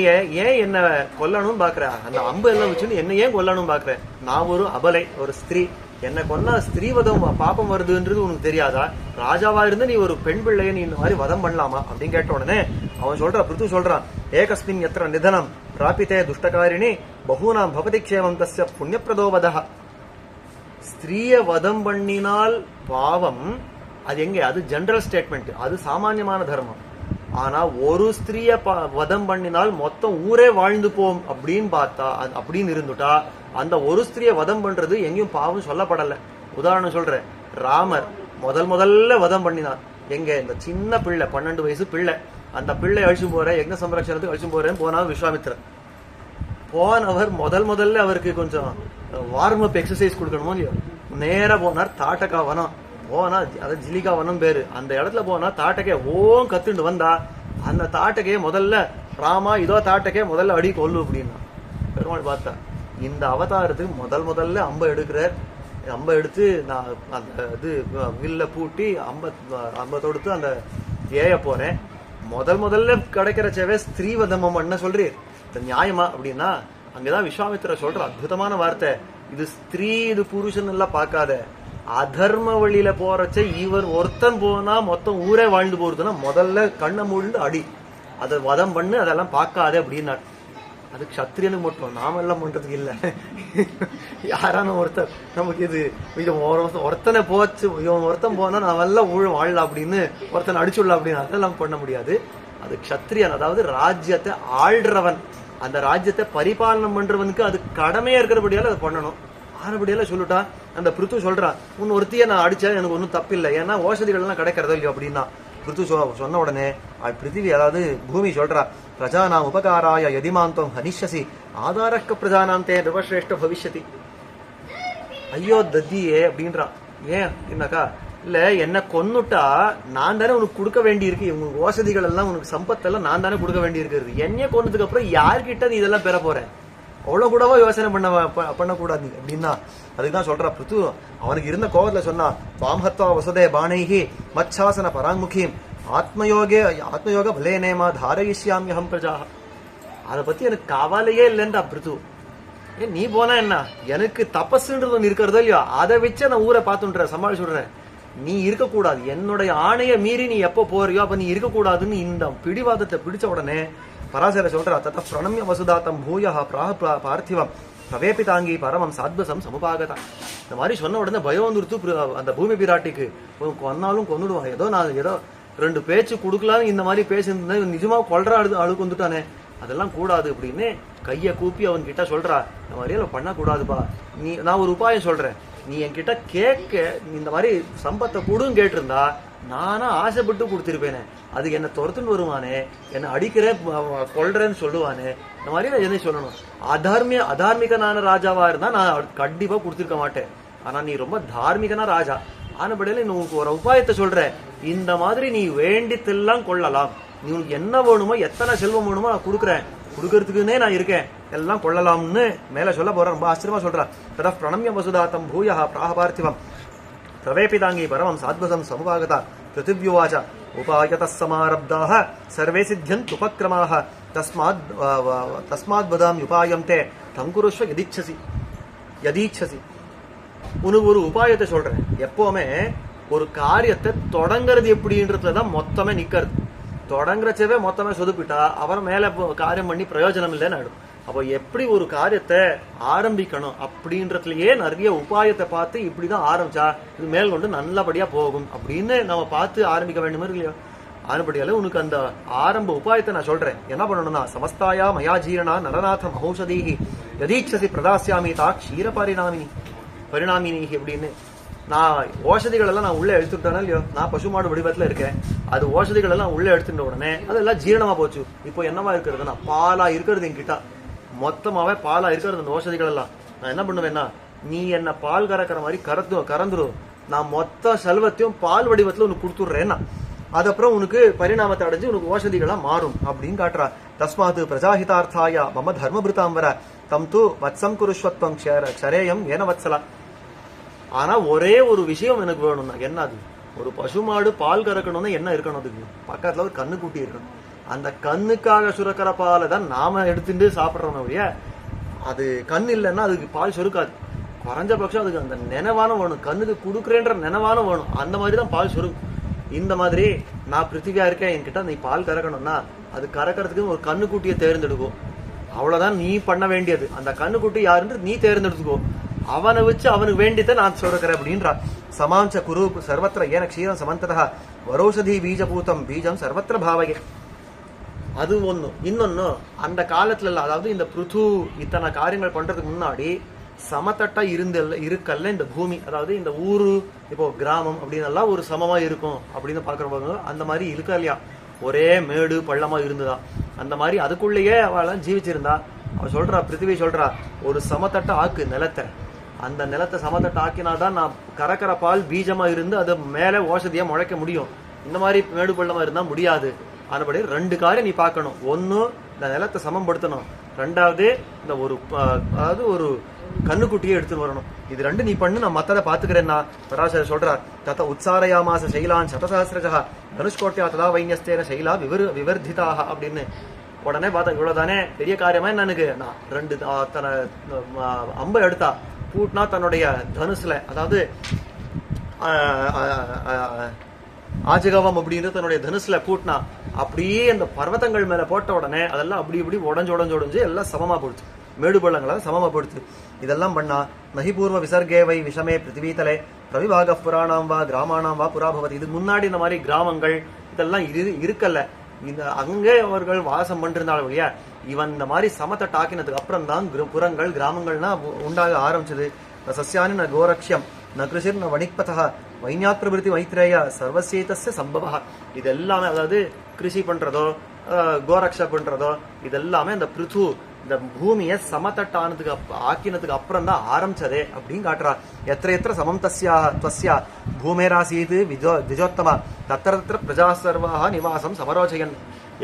ஏன் என்ன கொல்லணும்னு பாக்குற, அந்த அம்பு எல்லாம் வச்சுன்னு என்ன ஏன் கொல்லணும் பாக்குற, நான் ஒரு அபலை, ஒரு ஸ்திரீ, என்ன கொன்னா ஸ்திரீவதம் பாப்பம் வருதுன்றது உனக்கு தெரியாதா, ராஜாவா இருந்து நீ ஒரு பெண் பிள்ளைய நீ இந்த மாதிரி வதம் பண்ணலாமா அப்படின்னு கேட்ட உடனே அவன் சொல்றான், பிருத்து சொல்றான், ஏகஸ்மின் எத்திர நிதனம் பிராபித்தே துஷ்டகாரிணி பகூனாம் பவதி க்ஷேமம் தஸ்ய புண்ணியப்பிரதோவதா. ஸ்திரீய வதம் பண்ணினால் பாவம், அது எங்க, அது ஜெனரல் ஸ்டேட்மெண்ட், அது சாமானியமான தர்மம். ஆனா ஒரு ஸ்திரீய வதம் பண்ணினால் மொத்தம் ஊரே வாழ்ந்து போம் அப்படின்னு பார்த்தா, அப்படின்னு இருந்துட்டா அந்த ஒரு ஸ்திரீய வதம் பண்றது எங்கேயும் பாவம் சொல்லப்படல. உதாரணம் சொல்றேன், ராமர் முதல்ல வதம் பண்ணினார். எங்க, இந்த சின்ன பிள்ளை 12 வயசு பிள்ளை, அந்த பிள்ளை அழிச்சு போறேன் யக்ஞ சம்ரட்சணத்துக்கு அழிச்சு போறேன் போனா விஸ்வாமித்திரன் போனவர் முதல்ல அவருக்கு கொஞ்சம் வார்ம் அப் எக்ஸசைஸ் கொடுக்கணுமோ இல்லையோ, நேர போனார் தாட்டகா வனம். போனா அதாவது ஜிலிகா வனம் பேரு, அந்த இடத்துல போனா தாட்டகே ஓம் கத்துண்டு வந்தா அந்த தாட்டகையை முதல்ல ராமா இதோ தாட்டகே முதல்ல அடி கொல்லு அப்படின்னா பெருமாள் பார்த்தா இந்த அவதாரத்துக்கு முதல்ல அம்பை எடுக்கிறார். அம்பை எடுத்து நான் அந்த இது வில்ல பூட்டி அம்ப தொடுத்து அந்த ஏய போறேன். முதல்ல கிடைக்கிற சேவை ஸ்திரீவதமம் என்ன சொல்றீர், நியாயமா அப்படின்னா அங்கதான் விஸ்வாமித்திர சொல்ற அற்புதமான வார்த்தை, இது ஸ்திரீ இது புருஷன் எல்லாம் பார்க்காத, அதர்ம வழியில போறச்ச இவர் ஒருத்தன் போனா மொத்தம் ஊரே வாழ்ந்து போறதுன்னா முதல்ல கண்ணை மூழ்ந்து அடி, அதை வதம் பண்ணு, அதெல்லாம் பார்க்காத அப்படின்னா. அது க்ஷத்திரியனுக்கு மட்டும், நாம எல்லாம் பண்றதுக்கு இல்ல. யாரான ஒருத்தர் நமக்கு இது ஒருத்தனை போச்சு, இவன் ஒருத்தன் போனா நான் எல்லாம் வாழலாம் அப்படின்னு ஒருத்தனை அடிச்சுடலாம் அப்படின்னு அதெல்லாம் பண்ண முடியாது. அது க்ஷத்திரியன், அதாவது ராஜ்யத்தை ஆள்றவன், அந்த ராஜ்யத்தை பரிபாலனம் பண்றவனுக்கு அது கடமையா இருக்கிறபடியால அதை பண்ணணும். ஆனபடியால சொல்லிட்டா அந்த பிருத்து சொல்றான், உன் ஒருத்திய நான் அடிச்சேன் எனக்கு ஒன்றும் தப்பில்லை, ஏன்னா ஓஷதிகள் எல்லாம் கிடைக்கிறதோ இல்லையோ அப்படின்னா. பிருத்து சொன்ன உடனே பிருத்திவி அதாவது பூமி சொல்றா, பிரஜானாம் உபகாராய யதிமாந்தம் ஹனிஷசி ஆதாரக்க பிரஜானாந்தே நிருபஸ்ரேஷ்ட பவிஷ்யதி. ஐயோ தத்தியே அப்படின்றான். ஏன் அப்படின்னாக்கா, இல்ல என்ன கொன்னுட்டா நான் தானே உனக்கு கொடுக்க வேண்டி இருக்கு, உனக்கு வசதிகள் எல்லாம் உனக்கு சம்பத்தெல்லாம் நான் தானே கொடுக்க வேண்டி இருக்கிறது, என்னைய கொன்னதுக்கு அப்புறம் யார்கிட்ட நீ இதெல்லாம் பெற போறேன், அவ்வளவு கூடவா யோசனை பண்ணக்கூடாது அப்படின்னா. அதுக்குதான் சொல்றா பிருத்து, அவனுக்கு இருந்த கோபத்துல சொன்னா, வாம்ஹத்வா வசுதே பாணைஹி மச்சாசன பராங்முகீம் ஆத்மயோக பலேனேமா தாரயிஷ்யாம்யஹம் பிரஜா. அதை பத்தி எனக்கு கவலையே இல்லைன்றா பிருத்து. ஏன் நீ போனா என்ன, எனக்கு தபஸ்ன்றது ஒன்று இருக்கிறதோ இல்லையோ, அதை வச்சு நான் ஊரை பார்த்துன்ற சமாளிச்சுடுறேன். நீ இருக்கக்கூடாது, என்னுடைய ஆணையை மீறி நீ எப்போ போறியோ அப்ப நீ இருக்கக்கூடாதுன்னு இந்த பிடிவாதத்தை பிடிச்ச உடனே பராசர சொல்றா, தத்த பிரணம்ய வசுதாத்தம் பூயா பிராக பார்த்திவம் பிரவேபிதாங்கி பரமம் சாத்வசம் சமுபாகதா. இந்த மாதிரி சொன்ன உடனே பயம் வந்துருத்து அந்த பூமி பிராட்டிக்கு. கொன்னாலும் கொன்னுடுவான், ஏதோ நான் ஏதோ 2 பேச்சு கொடுக்கலான்னு இந்த மாதிரி பேசியிருந்தேன், நிஜமா கொல்ற அழுக்கு வந்துட்டானே, அதெல்லாம் கூடாது அப்படின்னு கையை கூப்பி அவன் கிட்ட சொல்றா, இந்த மாதிரியெல்லாம் பண்ணக்கூடாதுப்பா, நான் ஒரு உபாயம் சொல்றேன், நீ என்கிட்ட கேட்க இந்த மாதிரி சம்பத்தை கொடுன்னு கேட்டிருந்தா நானா ஆசைப்பட்டு கொடுத்திருப்பேனே, அது என்ன துரத்துன்னு வருவானே, என்ன அடிக்கிற கொல்றேன்னு சொல்லுவானே, இந்த மாதிரி நான் எதை சொல்லணும். அதார்மிகனான ராஜாவா இருந்தா நான் கண்டிப்பா கொடுத்திருக்க மாட்டேன். ஆனா நீ ரொம்ப தார்மிகனா ராஜா ஆனபடியில உனக்கு ஒரு உபாயத்தை சொல்றேன், இந்த மாதிரி நீ வேண்டித்தெல்லாம் கொள்ளலாம், நீ உனக்கு என்ன வேணுமோ எத்தனை செல்வம் வேணுமோ நான் கொடுக்குறேன், கொடுக்கறதுக்குன்னே நான் இருக்கேன், எல்லாம் கொள்ளலாம்னு மேல சொல்ல போறேன். ரொம்ப ஆச்சரியமா சொல்றான். தத பிரணம்ய வசுதாத்தம் பூயா பிராகபார்த்திவம் பிரவேபிதாங்கி பரமம் சாத்வசம் சமுபாகதா பிருத்திவ்யுவாச்ச உபாயத சமாரப்தாக சர்வே சித்தியந்த் உபக்ரமாக தஸ்மாத் வதாமி உபாயம் தே தங்குருஷ்வ யதீச்சசி. உனக்கு ஒரு உபாயத்தை சொல்றேன். எப்பவுமே ஒரு காரியத்தை தொடங்குறது எப்படின்றதுலதான் மொத்தமே நிக்கிறது. தொடங்குறச்சவே மொத்தமே சொதுப்பிட்டா அப்புறம் மேல காரியம் பண்ணி பிரயோஜனம் இல்லைன்னு ஆயிடும். அப்போ எப்படி ஒரு காரியத்தை ஆரம்பிக்கணும் அப்படின்றதுலயே நிறைய உபாயத்தை பார்த்து இப்படிதான் ஆரம்பிச்சா இது மேல் கொண்டு நல்லபடியா போகும் அப்படின்னு நம்ம பார்த்து ஆரம்பிக்க வேண்டுமே இல்லையா. ஆனபடியால உனக்கு அந்த ஆரம்ப உபாயத்தை நான் சொல்றேன். என்ன பண்ணணும்னா, சமஸ்தாயா மயா ஜீரணா நரநாத மகௌஷதீஹி யதீச்சசி பிரதாஸ்யாமி தா க்ஷீர பரிணாமினி அப்படின்னு. நான் ஓஷதிகள் எல்லாம் நான் உள்ள எடுத்துட்டேனா இல்லையோ, நான் பசுமாடு வடிவத்துல இருக்கேன், அது ஓஷதிகள் எல்லாம் உள்ள எடுத்துட்ட உடனே அதெல்லாம் ஜீரணமா போச்சு. இப்போ என்னவா இருக்கிறதுனா பாலா இருக்கிறது என்கிட்ட, மொத்தமாவே பாலா இருக்கிறது அந்த ஓஷதிகள் எல்லாம். நான் என்ன பண்ணுவேன்னா, நீ என்ன பால் கறக்கிற மாதிரி கறந்துரும், நான் மொத்த செல்வத்தையும் பால் வடிவத்துல உனக்கு கொடுத்துடுறேன்னா, அது அப்புறம் உனக்கு பரிணாமத்தை அடைஞ்சு உனக்கு ஓஷதிகளா மாறும் அப்படின்னு காட்டுறா. தஸ்மாத் பிரஜாஹிதார்த்தாய மம தர்மபிருதாம்பர தம் து வத்சம் குருஷ்வத்வம் க்ஷரேயம் ஏன வத்சலா. ஆனா ஒரே ஒரு விஷயம் எனக்கு வேணும்னா, என்ன அது, ஒரு பசுமாடு பால் கறக்கணும்னா என்ன இருக்கணும், அதுக்கு பக்கத்துல ஒரு கண்ணு குட்டி இருக்கணும். அந்த கண்ணுக்காக சுரக்கிற பாலை தான் நாம எடுத்துட்டு சாப்பிட்றோம் ஒழிய, அது கண் இல்லைன்னா அதுக்கு பால் சுருக்காது. குறைஞ்சபட்சம் அதுக்கு அந்த நினைவான வேணும், கண்ணுக்கு கொடுக்குறேன்ற நினைவான வேணும், அந்த மாதிரி தான் பால் சுருக்கும். இந்த மாதிரி நான் பிருத்திவியா இருக்கேன், என்கிட்ட நீ பால் கறக்கணும்னா அது கறக்கிறதுக்கு ஒரு கண்ணுக்குட்டியை தேர்ந்தெடுக்கும். அவ்வளவுதான் நீ பண்ண வேண்டியது. அந்த கண்ணுக்குட்டி யாருன்னு நீ தேர்ந்தெடுத்துக்கோ, அவனை வச்சு அவனுக்கு வேண்டியதை நான் சொல்றேன் அப்படின்றா. சமாஞ்ச குரு சர்வத்திர ஏன க்ஷீரம் சமந்ததா வரோஷதி பீஜபூதம் பீஜம் சர்வத்திர பாவகே. அது ஒண்ணு. இன்னொன்னு, அந்த காலத்துல அதாவது இந்த பிருத்து இத்தனை காரியங்கள் பண்றதுக்கு முன்னாடி சமத்தட்டா இருக்கல்ல இந்த பூமி, அதாவது இந்த ஊரு இப்போ கிராமம் அப்படின்னு எல்லாம் ஒரு சமமா இருக்கும் அப்படின்னு பாக்குறவங்க அந்த மாதிரி இருக்கா இல்லையா, ஒரே மேடு பள்ளமா இருந்துதான். அந்த மாதிரி அதுக்குள்ளேயே அவள் ஜீவிச்சிருந்தா. அவ சொல்றா, பிருத்திவி சொல்றா, ஒரு சமத்தட்ட ஆக்கு நிலத்தை, அந்த நிலத்தை சமத்தட்ட ஆக்கினாதான் நான் கரக்கர பால் பீஜமா இருந்து அது மேல ஓஷதியா முளைக்க முடியும். இந்த மாதிரி மேடு பள்ளமா இருந்தா முடியாது. அதுபடி 2 காரியம் நீ பார்க்கணும். ஒன்னு இந்த நிலத்தை சமப்படுத்தணும், 2வது இந்த அதாவது ஒரு கண்ணுக்குட்டியை எடுத்துட்டு வரணும். இது 2 நீ பண்ணு, நான் மத்ததை பாத்துக்கிறேன்னா பராசர சொல்றார். தத்த உற்சாரயாமாச சைலான் சதசஹஸ்ரஜா தனுஷ்கோட்டையா ததா வைன்யஸ்தேன சைலா விவர்திதாக அப்படின்னு. உடனே பார்த்தா இவ்வளவுதானே பெரிய காரியமா எனக்கு, நான் 2 அம்பை எடுத்தா பூட்னா தன்னுடைய தனுசுல, அதாவது ஆஜகவம் அப்படின்னு தன்னுடைய தனுசுல பூட்னா அப்படியே அந்த பர்வதங்கள் மேல போட்ட உடனே அதெல்லாம் அப்படி இப்படி உடஞ்சு எல்லாம் சமமா போடுச்சு, மேடு பள்ளங்களா சமமா போடுச்சு. இதெல்லாம் பண்ணா நகிபூர்வ விசர்கேவை விஷமே பிருத்திவீதலே பிரவிபாக புராணாம் வா கிராமானாம் வா புராபவதி. இது முன்னாடி இந்த மாதிரி கிராமங்கள் இதெல்லாம் இருக்கல்ல, இந்த அங்கே அவர்கள் வாசம் பண்ணிருந்தாலும் இல்லையா, இவன் இந்த மாதிரி சமத்தை ஆக்கினதுக்கு அப்புறம் தான் புறங்கள் கிராமங்கள்னா உண்டாக ஆரம்பிச்சது. சசியானி ந கோரக்ஷம் ந கிருஷிர் ந வணிக்பதா வைஞாத் பிரபிருத்தி மைத்ரேய சர்வசேதஸ்ய சம்பவா. இது எல்லாமே, அதாவது கிருஷி பண்றதோ கோரக்ஷ பண்றதோ இதெல்லாமே அந்த பிருத்து இந்த பூமியை சமத்தட்டானதுக்கு ஆக்கினதுக்கு அப்புறம் தான் ஆரம்பிச்சதே அப்படின்னு காட்டுறா. எத்திர சமம் தஸ்யா பூமேராசீது விஜோத்தமா தத்திர பிரஜா சர்வாக நிவாசம் சமரோச்சயன்.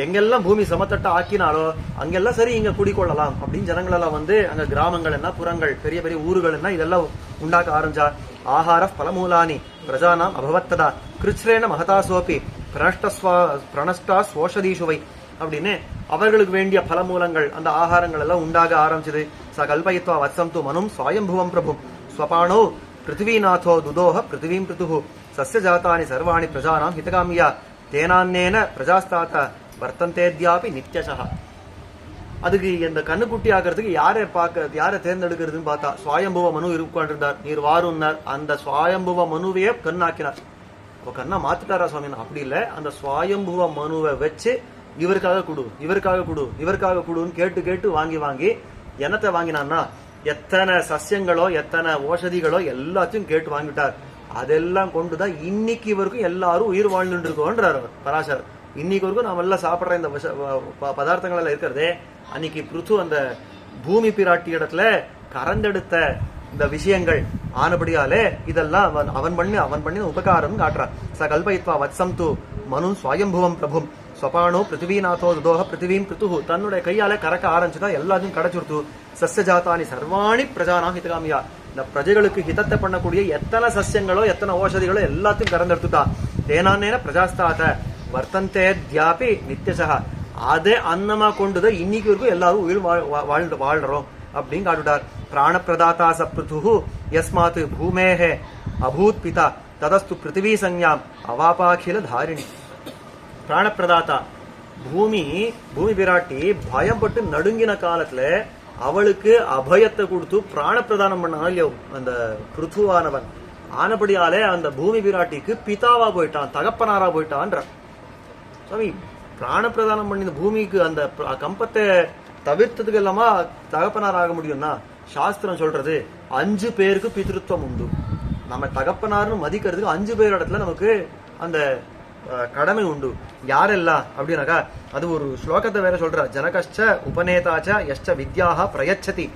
எங்கெல்லாம் பூமி சமத்தட்ட ஆக்கினாலோ அங்கெல்லாம் சரி இங்க குடிக்கொள்ளலாம் அப்படின்னு ஜனங்களெல்லாம் அங்க கிராமங்கள் என்ன புறங்கள் பெரிய பெரிய ஊர்கள் என்ன இதெல்லாம் உண்டாக்க ஆரம்பிச்சா. ஆஹார பலமூலானி பிரஜானாம் அபவத்ததா கிருச்ரேன மகதாசோபி பிரணஷ்டா ஸ்வோஷதீஷுவை அப்படின்னு அவர்களுக்கு வேண்டிய பலமூலங்கள் அந்த ஆகாரங்கள் எல்லாம் உண்டாக ஆரம்பிச்சது. ச கல்பயித்வா வத்சம் து மனும் ஸ்வயம்புவம் பிரபு ஸ்வபாணோ பிருத்திவீநாதோ துதோஹ பிருத்திவீம் பிருத்துஹு சஸ்ய ஜாதானி சர்வாணி பிரஜானாம் ஹிதகாமியா தேனான்னேன பிரஜாஸ்தாத வர்த்தந்தேத்யாபி நித்யசா. அதுக்கு இந்த கண்ணுக்குட்டி ஆக்கிறதுக்கு யாரை தேர்ந்தெடுக்கிறதுன்னு பார்த்தா சுவாயம்புவ மனு உட்காண்டிருந்தார். நீர் வாருன்னார். அந்த சுவாயம்புவ மனுவையே கண்ணாக்கினார். இப்போ கண்ணா மாத்திட்டாரா சுவாமி? அப்படி இல்லை, அந்த சுவாயம்புவ மனுவை வச்சு இவருக்காக குடுன்னு கேட்டு வாங்கி என்னத்தை வாங்கினான்னா எத்தனை சசியங்களோ எத்தனை ஓஷதிகளோ எல்லாத்தையும் கேட்டு வாங்கிட்டார். அதெல்லாம் கொண்டுதான் இன்னைக்கு இவருக்கும் எல்லாரும் உயிர் வாழ்ந்துட்டு இருக்கோன்றார் பராசர். இன்னைக்கு வரைக்கும் நாம எல்லாம் சாப்பிட்ற இந்த பதார்த்தங்கள் எல்லாம் இருக்கிறதே அன்னைக்கு பிருத்து அந்த பூமி பிராட்டி இடத்துல கறந்தெடுத்த இந்த விஷயங்கள் ஆனபடியாலே இதெல்லாம் அவன் பண்ணி உபகாரம் காட்டுறான். ச கல்பயித்வா வத்சம் து மனு ஸ்வயம்புவம் பிரபும் ஸ்வபானோ பிருத்திவீநாதோ துதோஹ பிருத்திவீம் பிருத்துஹு. தன்னுடைய கையால கறக்க ஆரம்பிச்சுதான் எல்லாத்தையும் கிடைச்சுடுத்து. சஸ்ய ஜாத்தானி சர்வாணி பிரஜானாம் ஹிதகாமியா. இந்த பிரஜைகளுக்கு ஹிதத்தை பண்ணக்கூடிய எத்தனை சஸ்யங்களோ எத்தனை ஓஷதிகளோ எல்லாத்தையும் கறந்தெடுத்துட்டா. தேனானேன பிரஜாஸ்தாத வர்த்தந்தேத்யாபி நித்யசா. அதே அன்னமா கொண்டுதான் இன்னைக்கு வரைக்கும் எல்லாரும் உயிர் வாழ்றோம் அப்படின்னு காட்டுட்டார். பிராணப்பிரதாத்தா சப்ருது யஸ்மாத் பூமேஹே அபூத் பிதா ததஸ்து பிருத்திவி சஞ்ஞாம் அவாபாகில தாரிணி. பிராணப்பிரதாத்தா பூமி பிராட்டி பயம் பட்டு நடுங்கின காலத்துல அவளுக்கு அபயத்தை கொடுத்து பிராண பிரதானம் பண்ணான் அந்த பிருத்துவானவன். ஆனபடியாலே அந்த பூமி பிராட்டிக்கு பிதாவா போயிட்டான், தகப்பனாரா போயிட்டான்ற சுவாமி. பிராண பிரதானம் பண்ணி பூமிக்கு அந்த கம்பத்தை தவிர்த்ததுக்கு எல்லாமா தகப்பனார் ஆக முடியும்னா சாஸ்திரம் சொல்றது 5 பேருக்கு பித்ருத்துவம் உண்டு. நம்ம தகப்பனார்னு மதிக்கிறதுக்கு 5 பேர் இடத்துல நமக்கு அந்த கடமை உண்டு. யாரெல்லாம் அப்படின்னாக்கா அது ஒரு ஸ்லோகத்தை வேற சொல்ற. ஜனகஷ்ட உபநேதாச்ச யஷ்ட வித்யாக பிரயச்சதி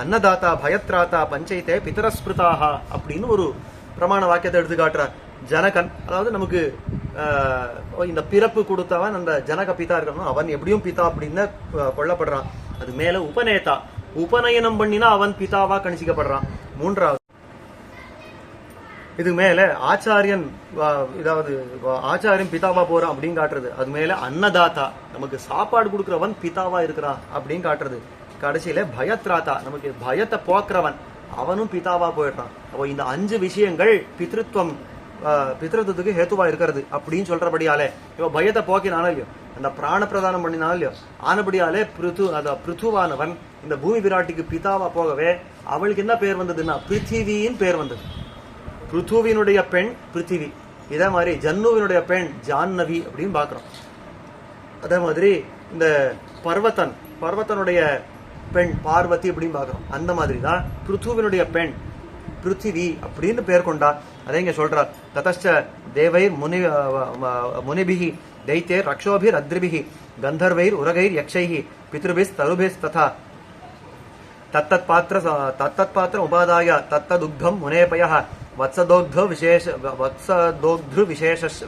அன்னதாத்தா பயத்ராத்தா பஞ்சைத்தே பிதரஸ்பிருதாக அப்படின்னு ஒரு பிரமாண வாக்கியத்தை எடுத்து காட்டுறார். ஜனகன், அதாவது நமக்கு இந்த பிறப்பு கொடுத்தவன் அந்த ஜனக பிதா இருக்கணும், அவன் எப்படியும் பிதா அப்படின்னு கொல்லப்படுறான். அது மேல உபநேதா, உபநயனம் பண்ணினா அவன் பிதாவா கணிச்சிக்கப்படுறான். 3வது இது மேல ஆச்சாரியன், இதாவது ஆச்சாரியன் பிதாவா போறான் அப்படின்னு காட்டுறது. அது மேல அன்னதாத்தா, நமக்கு சாப்பாடு கொடுக்கறவன் பிதாவா இருக்கிறான் அப்படின்னு காட்டுறது. கடைசியில பயத்ராத்தா, நமக்கு பயத்தை போக்குறவன் அவனும் பிதாவா போயிடுறான். அப்போ இந்த 5 விஷயங்கள் பித்ருத்துக்கு ஹேத்துவா இருக்கிறது அப்படின்னு சொல்றபடியாலே இவ பயத்தை போக்கினாலும் இல்லையோ, அந்த பிராண பிரதானம் பண்ணினாலும் இல்லையோ, ஆனபடியாலே பிருத்துவானவன் இந்த பூமி பிராட்டிக்கு பிதாவா போகவே அவளுக்கு என்ன பேர் வந்ததுன்னா பிருத்திவியின் பேர் வந்தது. பிருத்துவினுடைய பெண் பிருத்திவி. இதே மாதிரி ஜன்னுவினுடைய பெண் ஜான்னவி அப்படின்னு பாக்குறோம். அதே மாதிரி இந்த பர்வத்தனுடைய பெண் பார்வதி அப்படின்னு பாக்குறோம். அந்த மாதிரி தான் பிருத்துவினுடைய பெண் பிருத்திவி அப்படின்னு பேர் கொண்டா. அதே இங்க சொல்றார். ததச்ச தேவைர் முனிபிஹி தைத்தேர் ரக்ஷோபிர் அத்ரிபிஹி கந்தர்வைர் உரகைர் யக்ஷைஹி பித்ருபிஸ் தருபிஸ் ததா தத்தத் பாத்திர உபாதாய தத்ததுக்தம் முனேபய வத்சதோக்து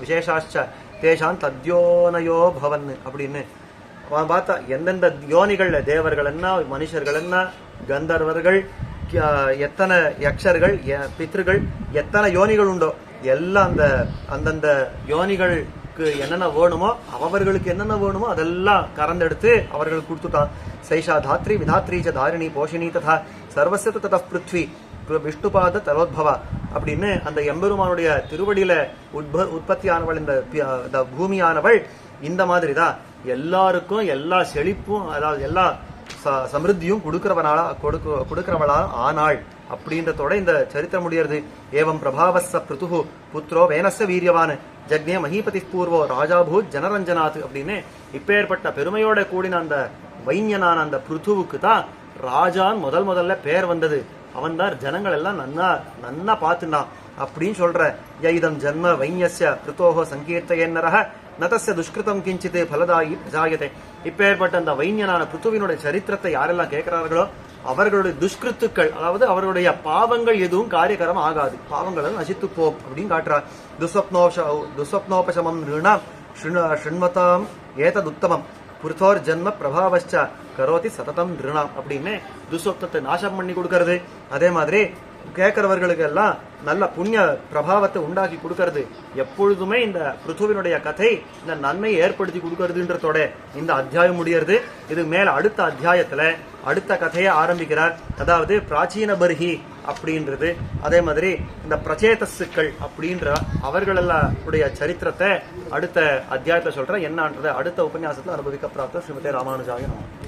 விசேஷாச்ச தேசான் தத்யோனயோ பவன் அப்படின்னு பார்த்தா எந்தெந்த யோனிகள்ல தேவர்கள் என்ன, மனுஷர்கள் என்ன, கந்தர்வர்கள், எத்தனை யக்ஷர்கள், பித்ருகள், எத்தனை யோனிகள் உண்டோ எல்லாம் அந்தந்த யோனிகளுக்கு என்னென்ன வேணுமோ அவர்களுக்கு என்னென்ன வேணுமோ அதெல்லாம் கறந்தெடுத்து அவர்களுக்கு கொடுத்துட்டான். சைஷா தாத்ரி விதாத்ரீச்ச தாரிணி போஷினி ததா சர்வஸ்ய தத பிருத்வி விஷ்ணுபாத தலோத்பவா அப்படின்னு அந்த எம்பெருமானுடைய திருவடியில உற்பத்தியானவள் இந்த பூமியானவள் இந்த மாதிரிதான் எல்லாருக்கும் எல்லா செழிப்பும், அதாவது எல்லா சமிருத்தியும் கொடுக்கிறவளா ஆனாள் அப்படின்றதோட இந்த சரித்திரம் முடியறது. ஏவம் பிரபாவஸ்ஸ பிருதுஹு புத்ரோ வேனஸ்ஸ வீரியவான் ஜக்னே மஹீபதி பூர்வோ ராஜாபூத் ஜனரஞ்சனாத் அப்படின்னு இப்பேற்பட்ட பெருமையோட கூடின அந்த வைன்யனான அந்த பிருத்துவுக்கு தான் ராஜான் முதல்ல பேர் வந்தது. அவன் தான் ஜனங்கள் எல்லாம் நன்னா பார்த்துனான் அப்படின்னு சொல்ற. யைதம் ஜன்ம வைன்யஸ்ய பிருத்தோஹோ சங்கீர்த்தயன்னரஹ நதஸ்ய துஷ்கிருதம் கிஞ்சித் பலதாயி பிரஜாயதே. இப்பேற்பட்ட அந்த வைன்யனான பிருத்துவினுடைய சரித்திரத்தை யாரெல்லாம் கேட்கிறார்களோ அவர்களுடைய துஷ்கிருத்துக்கள், அதாவது அவர்களுடைய பாவங்கள் எதுவும் காரியகரம் ஆகாது, பாவங்கள் நசித்து போம் அப்படின்னு காட்டுறார். துஸ்வப்னோபசமம் நிருணாம் ஸ்ருண்வதாம் ஏததுத்தமம் புருத்தோர் ஜன்ம பிரபாவச்ச கரோதி சததம் நிருணாம் அப்படின்னு துஸ்வப்னத்தை நாசம் பண்ணி கொடுக்கறது. அதே மாதிரி கேட்கிறவர்களுக்கு எல்லாம் நல்ல புண்ணிய பிரபாவத்தை உண்டாக்கி கொடுக்கறது. எப்பொழுதுமே இந்த பிருத்துவினுடைய கதை இந்த நன்மை ஏற்படுத்தி கொடுக்கறதுன்றதோட இந்த அத்தியாயம் முடியறது. இது மேல அடுத்த அத்தியாயத்துல அடுத்த கதையை ஆரம்பிக்கிறார். அதாவது பிராச்சீன பர்ஹி அப்படின்றது, அதே மாதிரி இந்த பிரச்சேதசுக்கள் அப்படின்ற அவர்களுடைய சரித்திரத்தை அடுத்த அத்தியாயத்துல சொல்ற. என்னன்றது அடுத்த உபன்யாசத்துல அனுபவிக்க பிராப்தம். ஸ்ரீமதே ராமானுஜாய நமः.